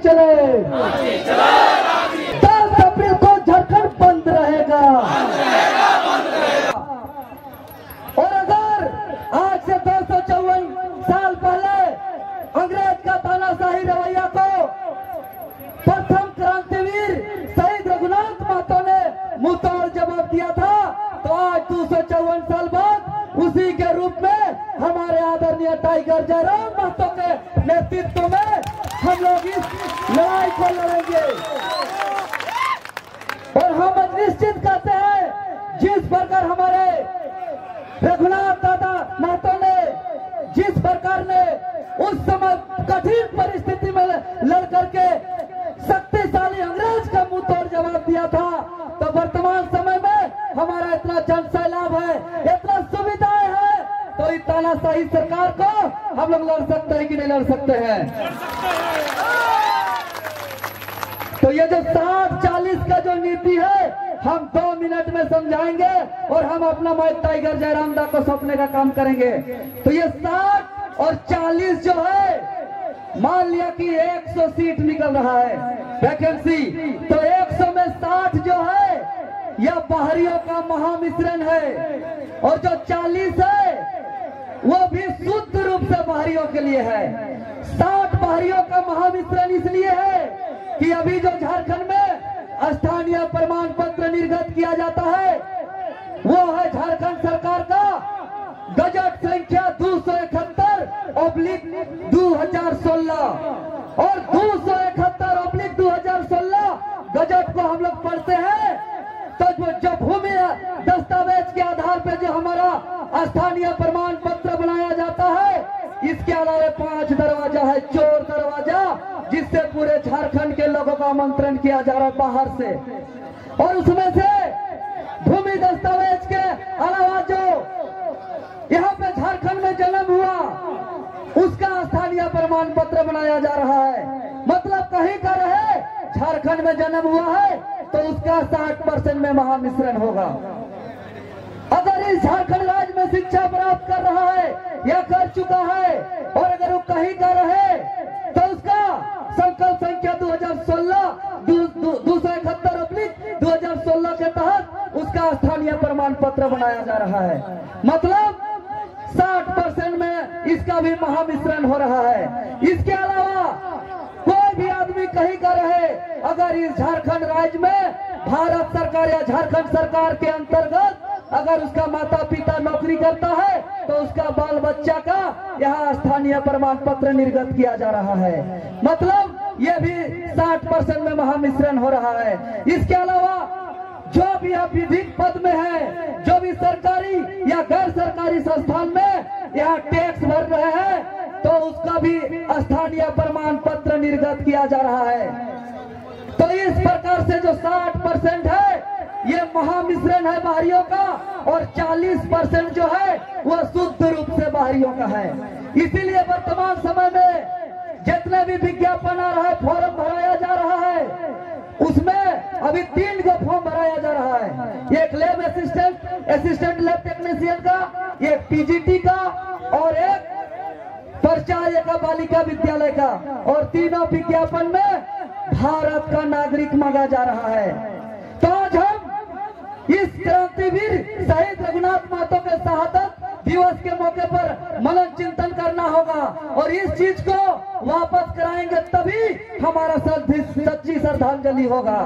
चले। 10 अप्रैल को झारखंड बंद रहेगा। और अगर आज से 254 साल पहले अंग्रेज का तानाशाही रवैया को प्रथम क्रांतिवीर शहीद रघुनाथ महतो ने मुंहतोड़ जवाब दिया था, तो आज 254 साल बाद उसी के रूप में हमारे आदरणीय टाइगर जयराम महतो के नेतृत्व में हम लोग इस लड़ाई को लड़ेंगे। और हम निश्चित करते हैं जिस प्रकार हमारे रघुनाथ दादा महतो ने जिस प्रकार ने उस समय कठिन परिस्थिति में लड़ करके शक्तिशाली अंग्रेज का मुंह तोड़ जवाब दिया था, तो वर्तमान समय में हमारा इतना जन सैलाब है, इतना सुविधाएं है, तो इस तानाशाही सरकार को हम लोग लड़ सकते हैं कि नहीं लड़ सकते हैं? तो ये जो 60-40 का जो नीति है हम 2 मिनट में समझाएंगे और हम अपना माइक टाइगर जयराम दा को सौंपने का काम करेंगे। तो ये 60 और 40 जो है, मान लिया कि 100 सीट निकल रहा है वैकेंसी, तो 100 में 60 जो है यह बाहरियों का महामिश्रण है, और जो 40 है वो भी शुद्ध रूप से बाहरियों के लिए है। 60 बाहरियों का महामिश्रण इसलिए है कि अभी जो झारखंड में स्थानीय प्रमाण पत्र निर्गत किया जाता है वो है झारखंड सरकार का गजट संख्या 271/2016, और 271/2016 गजट को हम लोग पढ़ते हैं तो जो भूमि दस्तावेज के आधार पर जो हमारा स्थानीय प्रमाण पत्र बनाया जाता है, इसके अलावा 5 दरवाजा है, चोर दरवाजा, जिससे पूरे झारखंड के लोगों का आमंत्रण किया जा रहा है बाहर से। और उसमें से भूमि दस्तावेज के अलावा जो यहाँ पे झारखंड में जन्म हुआ उसका स्थानीय प्रमाण पत्र बनाया जा रहा है। मतलब कहीं का रहे झारखंड में जन्म हुआ है तो उसका 60% में महामिश्रण होगा। अगर इस झारखंड राज्य में शिक्षा प्राप्त कर रहा है या कर चुका है और अगर वो कहीं का रहे तो उसका संकल्प संख्या 271/2016 के तहत उसका स्थानीय प्रमाण पत्र बनाया जा रहा है। मतलब 60% में इसका भी महामिश्रण हो रहा है। इसके अलावा कोई भी आदमी कहीं का रहे, अगर इस झारखंड राज्य में भारत सरकार या झारखंड सरकार के अंतर्गत अगर उसका माता पिता नौकरी करता है तो उसका बाल बच्चा का यहाँ स्थानीय प्रमाण पत्र निर्गत किया जा रहा है। मतलब ये भी 60% में महामिश्रण हो रहा है। इसके अलावा जो भी आप विधिक पद में है, जो भी सरकारी या गैर सरकारी संस्थान में यहाँ टैक्स भर रहे हैं, तो उसका भी स्थानीय प्रमाण पत्र निर्गत किया जा रहा है। तो इस प्रकार से जो 60% है ये महामिश्रण है बाहरियों का, और 40% जो है वह शुद्ध रूप से बाहरियों का है। इसीलिए वर्तमान समय में जितने भी विज्ञापन आ रहा है, फॉर्म भराया जा रहा है, उसमें अभी 3 गो फॉर्म भराया जा रहा है। एक लैब असिस्टेंट लैब टेक्नीशियन का, एक पीजीटी का और एक प्राचार्य का बालिका विद्यालय का, और तीनों विज्ञापन में भारत का नागरिक मांगा जा रहा है। तो आज हम इस क्रांतिवीर शहीद रघुनाथ महतो के शहादत दिवस के मौके पर मनन चिंतन करना होगा, और इस चीज को वापस कराएंगे तभी हमारा सच्ची श्रद्धांजलि होगा।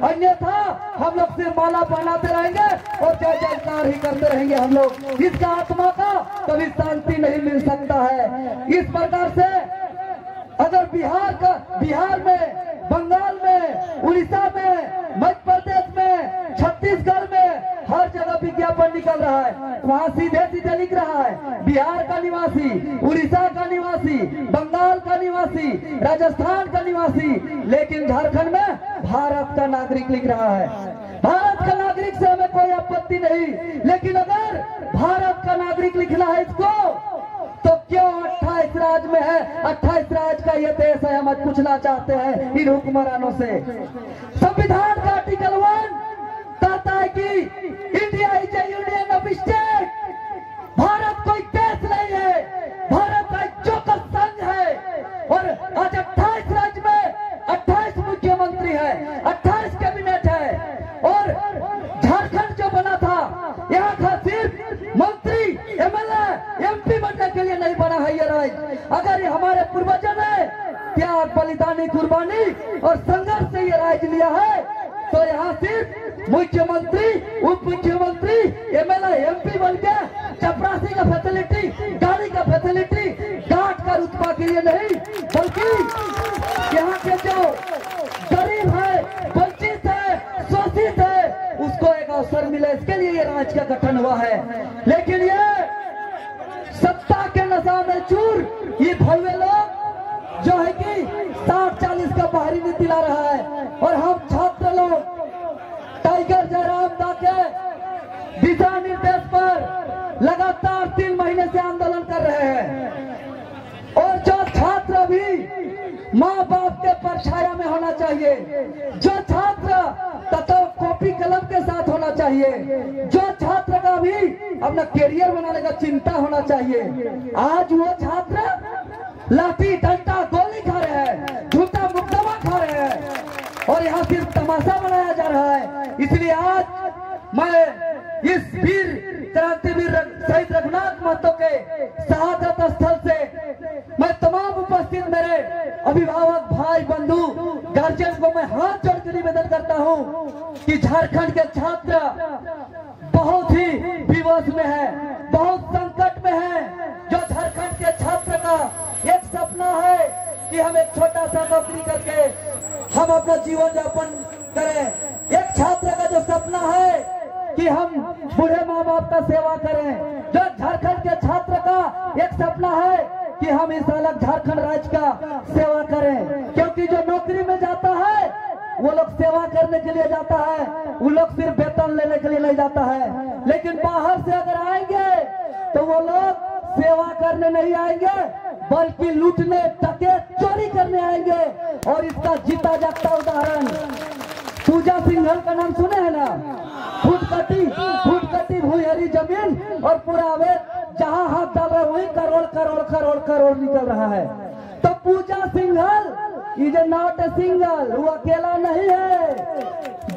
अन्यथा हम लोग सिर्फ माला पहनाते रहेंगे और जय जयकार ही करते रहेंगे। हम लोग इसका आत्मा का कभी शांति नहीं मिल सकता है। इस प्रकार से अगर बिहार में, बंगाल में, उड़ीसा में, मध्य प्रदेश में, छत्तीसगढ़ में हर जगह विज्ञापन निकल रहा है, वहाँ सीधे सीधे लिख रहा है बिहार का निवासी, उड़ीसा का निवासी, बंगाल का निवासी, राजस्थान का निवासी, लेकिन झारखंड में भारत का नागरिक लिख रहा है। भारत का नागरिक से हमें कोई आपत्ति नहीं, लेकिन अगर भारत का नागरिक लिखना है इसको, तो क्यों 28 राज्य में है? 28 राज्य का ये देश है, हम आज पूछना चाहते हैं इन हुक्मरानों से। संविधान का आर्टिकल 1 कहता है कि India is A union of state. Bharat कोई देश नहीं है, भारत का एक चौकस संघ है, और आज 28 राज्य में हमारे पूर्वजों ने त्याग, बलिदानी, कुर्बानी और संघर्ष से ये राज्य लिया है। तो यहाँ सिर्फ मुख्यमंत्री, उप मुख्यमंत्री, एमएलए, एमपी बन के चपरासी का फैसिलिटी, गाड़ी का फैसिलिटी, गार्ड का रुतबा के लिए नहीं, बल्कि यहाँ के जो गरीब है, वंचित है, शोषित है, उसको एक अवसर मिले, इसके लिए ये राज्य का गठन हुआ है। लेकिन ये सत्ता के नशा में चूर ये भव्य लोग जो है कि 60-40 का बाहरी नीति ला रहा है, और हम छात्र लोग टाइगर जयराम दा के दिशा निर्देश पर लगातार 3 महीने से आंदोलन कर रहे हैं। और जो छात्र भी माँ बाप के परछाया में होना चाहिए, जो छात्र तथा कॉपी कलम के साथ होना चाहिए, जो छात्र का भी अपना करियर बनाने का चिंता होना चाहिए, आज वो छात्र लाठी, डंडा, गोली खा रहे हैं, झूठा मुकदमा खा रहे हैं, और यहाँ सिर्फ तमाशा बनाया जा रहा है। इसलिए आज मैं इस वीर क्रांतिवीर शहीद रघुनाथ महतो के शहादत स्थल से मैं तमाम उपस्थित मेरे अभिभावक, भाई, बंधु, गार्जियन को मैं हाथ जोड़ कर निवेदन करता हूँ कि झारखंड के छात्र बहुत ही विवश में है, बहुत संकट में है। जो झारखंड के छात्र का एक सपना है कि हम एक छोटा सा नौकरी करके हम अपना जीवन यापन करें। एक छात्र का जो सपना है कि हम बूढ़े माँ बाप का सेवा करें। जो झारखंड के छात्र का एक सपना है कि हम इस अलग झारखंड राज्य का सेवा करें, क्योंकि जो नौकरी में जाता है वो लोग सेवा करने के लिए जाता है, वो लोग सिर्फ वेतन लेने के लिए नहीं जाता है। लेकिन बाहर से अगर आएंगे तो वो लोग सेवा करने नहीं आएंगे, बल्कि लूटने, डकैत, चोरी करने आएंगे। और इसका जीता जागता उदाहरण पूजा सिंघल का नाम सुने हैं ना? फुटकटी भूहरी जमीन और पूरा अवैध जहां हाथ डाल रहे वही करोड़ करोड़ करोड़ करोड़ निकल रहा है। तो Pooja Singhal is not a single, वो अकेला नहीं है,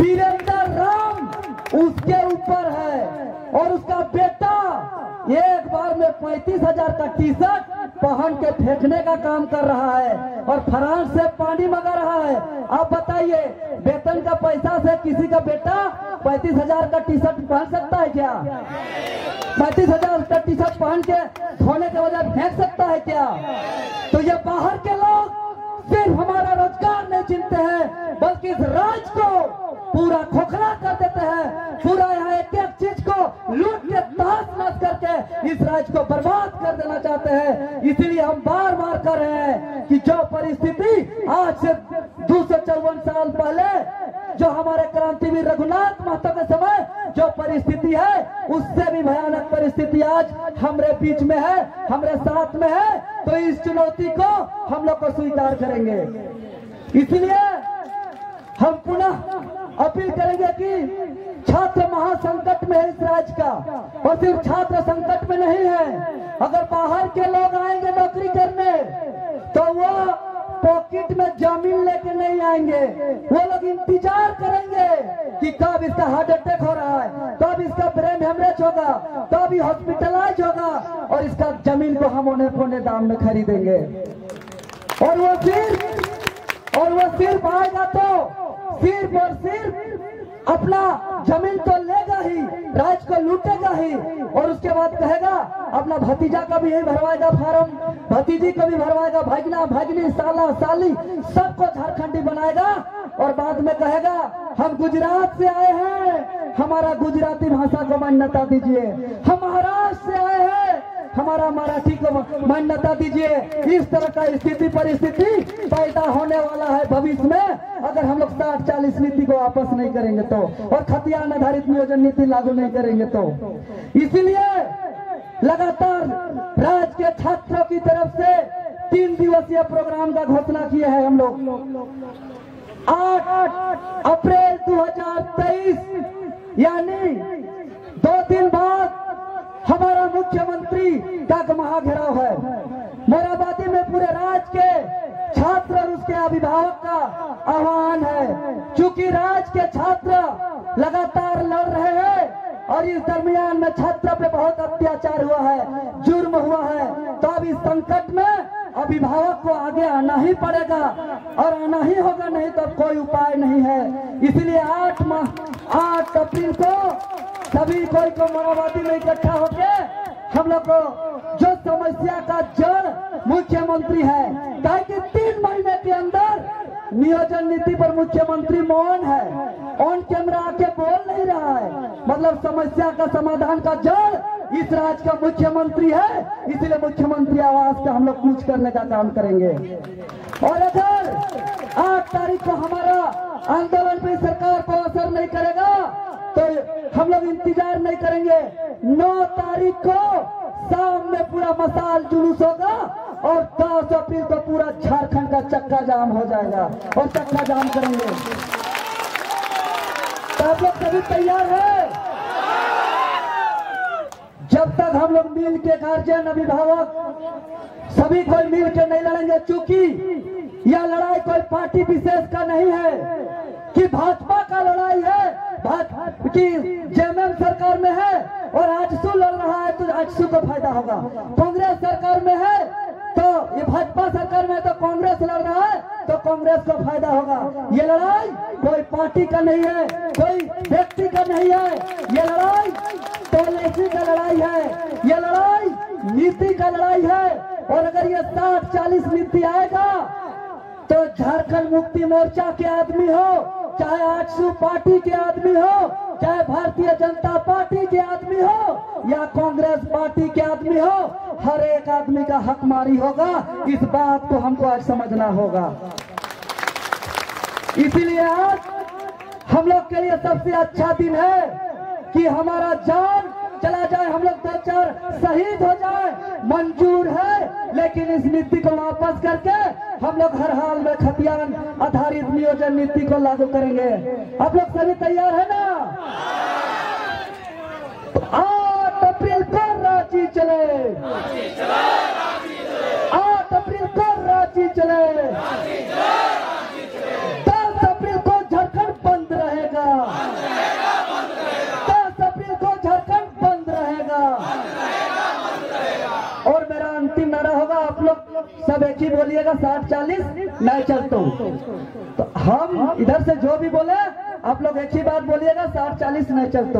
वीरेंद्र राम उसके ऊपर है, और उसका बेटा एक बार में 35,000 का टी शर्ट पहन के फेंकने का काम कर रहा है और फ्रांस से पानी मंगा रहा है। आप बताइए, वेतन का पैसा से किसी का बेटा 35,000 का टी शर्ट पहन सकता है क्या? 35,000 का टी शर्ट पहन के धोने के बजाय फेंक सकता है क्या? तो ये बाहर के लोग सिर्फ हमारा रोजगार नहीं चिंते हैं, बल्कि इस राज्य को पूरा खोखला कर देते हैं। पूरा यहाँ एक एक चीज को लूट के तहस नहस करके इस राज्य को बर्बाद कर देना चाहते हैं। इसीलिए हम बार बार कर रहे हैं कि जो परिस्थिति आज से 254 साल पहले जो हमारे क्रांतिवीर रघुनाथ महतो के समय जो परिस्थिति है, उससे भी भयानक परिस्थिति आज हमारे बीच में है, हमारे साथ में है। तो इस चुनौती को हम लोग को स्वीकार करेंगे। इसलिए हम पुनः अपील करेंगे कि छात्र महासंकट में है इस राज्य का, और सिर्फ छात्र संकट में नहीं है। अगर बाहर के लोग आएंगे नौकरी करने तो वो पॉकेट में जमीन लेके नहीं आएंगे, वो लोग इंतजार करेंगे कि कब इसका हार्ट अटैक हो रहा है, कब इसका ब्रेन हेमरेज होगा, कब ये हॉस्पिटलाइज होगा, और इसका जमीन को हम उन्हें पौने दाम में खरीदेंगे। और वो सिर्फ आएगा तो सिर्फ और सिर्फ अपना जमीन तो लेगा ही, राज्य को लूटेगा ही, और उसके बाद कहेगा अपना भतीजा का भी यही भरवाएगा फार्म, भतीजी को भी भरवाएगा, भागना भागनी, साला साली सबको झारखंडी बनाएगा, और बाद में कहेगा हम गुजरात से आए हैं, हमारा गुजराती भाषा को मान्यता दीजिए, हम महाराष्ट्र से आए हैं, हमारा मराठी को मान्यता दीजिए। इस तरह का स्थिति परिस्थिति पैदा होने वाला है भविष्य में, अगर हम लोग 60-40 नीति को वापस नहीं करेंगे तो, और खतियान आधारित नियोजन नीति लागू नहीं करेंगे तो। इसीलिए लगातार राज्य के छात्रों की तरफ से 3 दिवसीय प्रोग्राम का घोषणा किए हैं हम लोग। 8 अप्रैल 2023 यानी 2 दिन बाद हमारा मुख्यमंत्री का महाघेराव है। मोराबादी में पूरे राज्य के छात्र और उसके अभिभावक का आह्वान है, क्योंकि राज्य के छात्र लगातार लड़ रहे हैं और इस दरमियान में छात्र पे बहुत अत्याचार हुआ है, जुर्म हुआ है। तो अब इस संकट में अभिभावक को आगे आना ही पड़ेगा और आना ही होगा, नहीं तो कोई उपाय नहीं है। इसलिए 8 अप्रैल को सभी कोई को मोराबादी में इकट्ठा होके हम लोग को जो समस्या का जड़ मुख्यमंत्री है, ताकि 3 महीने के अंदर नियोजन नीति पर मुख्यमंत्री मौन है, ऑन कैमरा आके बोल नहीं रहा है। मतलब समस्या का समाधान का जड़ इस राज्य का मुख्यमंत्री है, इसलिए मुख्यमंत्री आवास का हम लोग कूच करने का काम करेंगे। और अगर 8 तारीख को हमारा आंदोलन पे सरकार को असर नहीं करेगा तो हम लोग इंतजार नहीं करेंगे। 9 तारीख को शाम में पूरा मसाल जुलूस होगा और 10 अप्रैल को पूरा झारखंड का चक्का जाम हो जाएगा और चक्का जाम करेंगे। तो आप लोग सभी तैयार है? जब तक हम लोग मिल के गार्जियन, अभिभावक सभी कोई मिल के नहीं लड़ेंगे, चूंकि यह लड़ाई कोई पार्टी विशेष का नहीं है कि भाजपा का लड़ाई है, कि जेएमएम सरकार में है और आजसू लड़ रहा है तो आजसू को फायदा होगा, कांग्रेस सरकार में है तो ये भाजपा सरकार में तो कांग्रेस लड़ रहा है तो कांग्रेस को फायदा होगा। ये लड़ाई कोई पार्टी का नहीं है, कोई व्यक्ति का नहीं है, ये लड़ाई पॉलिसी का लड़ाई है, ये लड़ाई नीति का लड़ाई है। और अगर ये 60-40 नीति आएगा तो झारखंड मुक्ति मोर्चा के आदमी हो, चाहे आजसू पार्टी के आदमी हो, चाहे भारतीय जनता पार्टी के आदमी हो या कांग्रेस पार्टी के आदमी हो, हर एक आदमी का हकमारी होगा। इस बात को हमको आज समझना होगा। इसीलिए आज हम लोग के लिए सबसे अच्छा दिन है कि हमारा जान चला जाए, हम लोग 2-4 शहीद हो जाए, मंजूर है, लेकिन इस नीति को वापस करके हम लोग हर हाल में खतियान आधारित नियोजन नीति को लागू करेंगे। आप लोग सभी तैयार है ना? 8 अप्रैल को रांची चले, 8 अप्रैल को रांची चले, 10 अप्रैल को झारखंड बंद रहेगा, 10 अप्रैल को झारखंड बंद रहेगा। और मेरा अंतिम नारा होगा, आप लोग सब एक ही बोलिएगा, 60-40 मैं चलता हूँ। तो हम इधर से जो भी बोले आप लोग एक ही बात बोलिएगा, 60-40 मैं चलता हूँ।